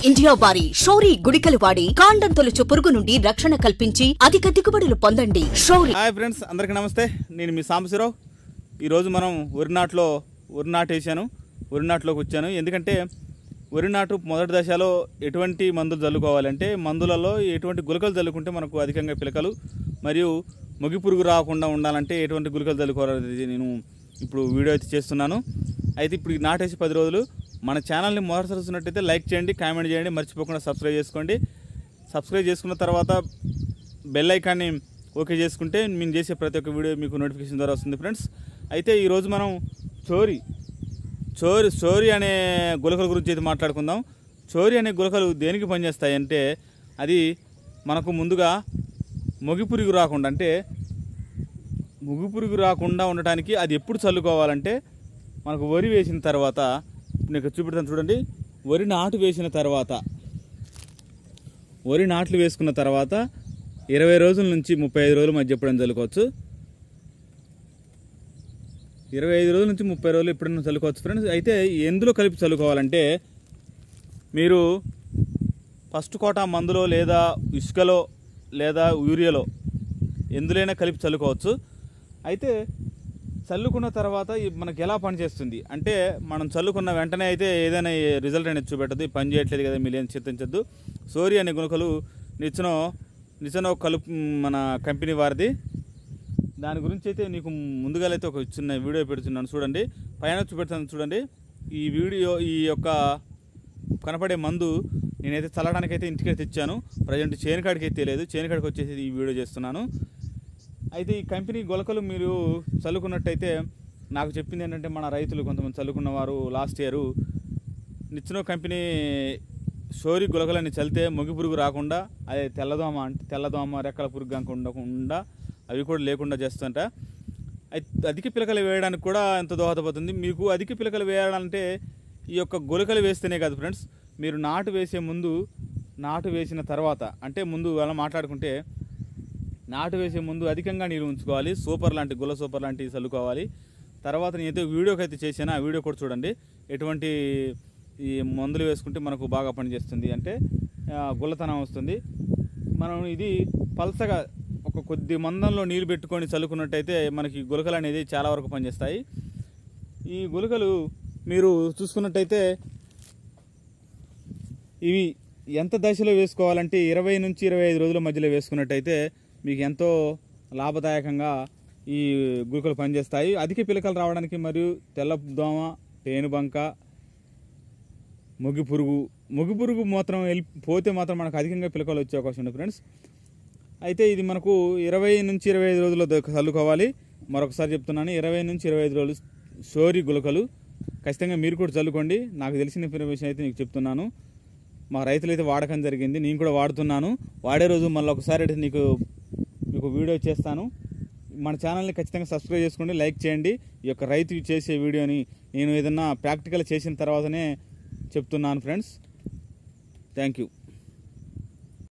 India వారి షౌరీ గుళికలు వాడి కాండం తొలుచు పురుగు నుండి రక్షణ కల్పించి అధిక దిగుబడులు పొందండి. షౌరీ. హాయ్ ఫ్రెండ్స్, అందరికీ నమస్తే. నేను మీ సాంబశివరావు. ఈరోజు మనం వరి నాటు వేసాను. వరి నాటులోకి వచ్చాను. ఎందుకంటే వరి నాటు మొదటి దశలో ఎటువంటి మందులు చల్లుకోవాలంటే మందులలో ఎటువంటి గుళికలు చల్లుకుంటే మనకు అధికంగా పిలకలు మరియు మొగి పురుగు రాకుండా ఉండాలంటే ఎటువంటి గుళికలు చల్లుకోవాలనేది నేను ఇప్పుడు వీడియో అయితే చేస్తున్నాను. అయితే ఇప్పుడు నాటేసి 10 రోజులు. మన ఛానల్ని మొదటిసారి చూసినట్టయితే లైక్ చేయండి, కామెంట్ చేయండి, మర్చిపోకుండా సబ్స్క్రైబ్ చేసుకోండి. సబ్స్క్రైబ్ చేసుకున్న తర్వాత బెల్ ఐకాన్ని ఓకే చేసుకుంటే నేను చేసే ప్రతి ఒక్క వీడియో మీకు నోటిఫికేషన్ ద్వారా వస్తుంది ఫ్రెండ్స్. అయితే ఈరోజు మనం చోరీ అనే గుళికల గురించి అయితే మాట్లాడుకుందాం. చోరీ అనే గుళికలు దేనికి పనిచేస్తాయి అంటే అది మనకు ముందుగా మొగి పురుగు రాకుండా ఉండటానికి అది ఎప్పుడు చల్లుకోవాలంటే మనకు వరి వేసిన తర్వాత, నీకు చూపెడతాను చూడండి. వరి నాట్లు వేసుకున్న తర్వాత 20 రోజుల నుంచి 35 రోజుల మధ్య ఎప్పుడైనా చల్లుకోవచ్చు. 25 రోజుల నుంచి 30 రోజులు ఎప్పుడైనా చల్లుకోవచ్చు ఫ్రెండ్స్. అయితే ఎందులో కలిపి చల్లుకోవాలంటే మీరు ఫస్ట్ కోట మందులో లేదా ఇసుకలో లేదా యూరియాలో ఎందులోనైనా కలిపి చల్లుకోవచ్చు. అయితే చల్లుకున్న తర్వాత మనకి ఎలా పనిచేస్తుంది అంటే మనం చల్లుకున్న వెంటనే అయితే ఏదైనా రిజల్ట్ అనేది చూపెట్టదు. పని చేయట్లేదు కదా మీరు ఏం చింతించద్దు. చోరీ అనే గుళికలు నిచ్చెన కలుపు మన కంపెనీ వారిది. దాని గురించి అయితే నీకు ముందుగా అయితే ఒక చిన్న వీడియో పెడుతున్నాను చూడండి. పైన చూపెడతాను చూడండి. ఈ యొక్క కనపడే మందు నేనైతే చల్లడానికి అయితే ఇంటికైతే తెచ్చాను. ప్రజెంట్ చేనుకాడికి అయితే లేదు. చేనుకాడికి వచ్చేసి ఈ వీడియో చేస్తున్నాను. అయితే ఈ కంపెనీ గుళికలు మీరు చల్లుకున్నట్టయితే నాకు చెప్పింది ఏంటంటే మన రైతులు కొంతమంది చల్లుకున్నవారు లాస్ట్ ఇయర్ నిచ్చెన కంపెనీ చోరీ గుళికలని చల్లితే మొగి పురుగు రాకుండా, అదే తెల్లదోమ రెక్కల పురుగు ఉండకుండా అవి కూడా లేకుండా చేస్తుంట. అధిక పిలకలు వేయడానికి కూడా ఎంతో దోహదపడుతుంది. మీకు అధిక పిలకలు వేయాలంటే ఈ యొక్క గుళికలు వేస్తేనే కాదు ఫ్రెండ్స్. మీరు నాటు వేసిన తర్వాత అంటే ముందు అలా మాట్లాడుకుంటే నాటు వేసే ముందు అధికంగా నీరు ఉంచుకోవాలి. గుల్ల సూపర్ లాంటివి చల్లుకోవాలి. తర్వాత నేనైతే వీడియోకి అయితే చేశాను. ఆ వీడియో కూడా చూడండి. ఎటువంటి ఈ మందులు వేసుకుంటే మనకు బాగా పనిచేస్తుంది అంటే గుల్లతనం వస్తుంది. మనం ఇది పల్సగా ఒక కొద్ది మందంలో నీళ్ళు పెట్టుకొని చల్లుకున్నట్టయితే మనకి గుళికలు అనేది చాలా వరకు పనిచేస్తాయి. ఈ గుళికలు మీరు చూసుకున్నట్టయితే ఇవి ఎంత దశలో వేసుకోవాలంటే 20 నుంచి 25 రోజుల మధ్యలో వేసుకున్నట్టయితే మీకు ఎంతో లాభదాయకంగా ఈ గుళికలు పనిచేస్తాయి. అధిక పిలకలు రావడానికి మరియు తెల్లదోమ, పేనుబంక, మొగి పురుగు మాత్రం పోతే మాత్రం మనకు అధికంగా పిలకలు వచ్చే అవకాశం ఉంది ఫ్రెండ్స్. అయితే ఇది మనకు 20 నుంచి 25 రోజుల్లో చల్లుకోవాలి. మరొకసారి చెప్తున్నాను, 20 నుంచి 25 రోజులు చోరీ గుళికలు ఖచ్చితంగా మీరు కూడా చల్లుకోండి. నాకు తెలిసిన ఇన్ఫర్మేషన్ అయితే మీకు చెప్తున్నాను. మా రైతులు అయితే వాడకం జరిగింది, నేను కూడా వాడుతున్నాను. వాడే రోజు మళ్ళీ ఒకసారి అయితే మీకు వీడియో చేస్తాను. మన ఛానల్ని ఖచ్చితంగా సబ్స్క్రైబ్ చేసుకోండి, లైక్ చేయండి. ఈ యొక్క రైతు చేసే వీడియోని నేను ఏదన్నా ప్రాక్టికల్ చేసిన తర్వాతనే చెప్తున్నాను ఫ్రెండ్స్. Thank you.